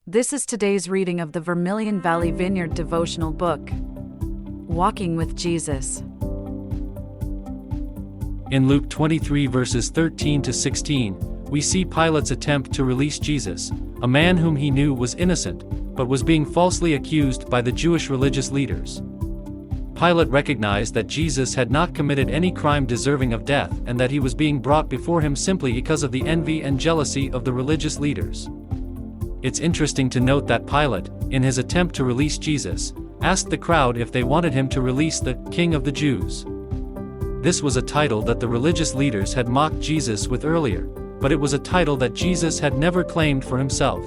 This is today's reading of the Vermilion Valley Vineyard devotional book, Walking with Jesus. In Luke 23 verses 13 to 16, we see Pilate's attempt to release Jesus, a man whom he knew was innocent, but was being falsely accused by the Jewish religious leaders. Pilate recognized that Jesus had not committed any crime deserving of death and that he was being brought before him simply because of the envy and jealousy of the religious leaders. It's interesting to note that Pilate, in his attempt to release Jesus, asked the crowd if they wanted him to release the King of the Jews. This was a title that the religious leaders had mocked Jesus with earlier, but it was a title that Jesus had never claimed for himself.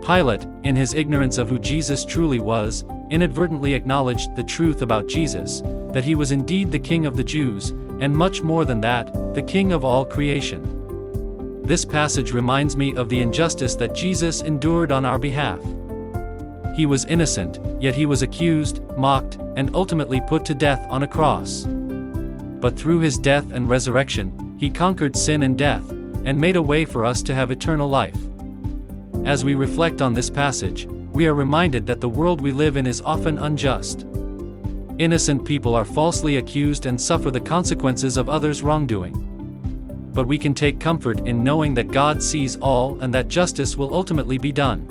Pilate, in his ignorance of who Jesus truly was, inadvertently acknowledged the truth about Jesus, that he was indeed the King of the Jews, and much more than that, the King of all creation. This passage reminds me of the injustice that Jesus endured on our behalf. He was innocent, yet he was accused, mocked, and ultimately put to death on a cross. But through his death and resurrection, he conquered sin and death, and made a way for us to have eternal life. As we reflect on this passage, we are reminded that the world we live in is often unjust. Innocent people are falsely accused and suffer the consequences of others' wrongdoing. But we can take comfort in knowing that God sees all and that justice will ultimately be done.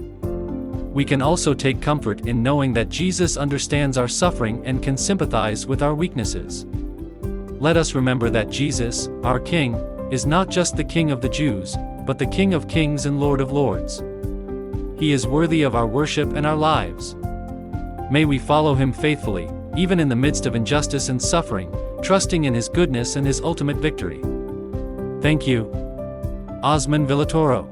We can also take comfort in knowing that Jesus understands our suffering and can sympathize with our weaknesses. Let us remember that Jesus, our King, is not just the King of the Jews, but the King of Kings and Lord of Lords. He is worthy of our worship and our lives. May we follow him faithfully, even in the midst of injustice and suffering, trusting in his goodness and his ultimate victory. Thank you. Ozzie Villatoro.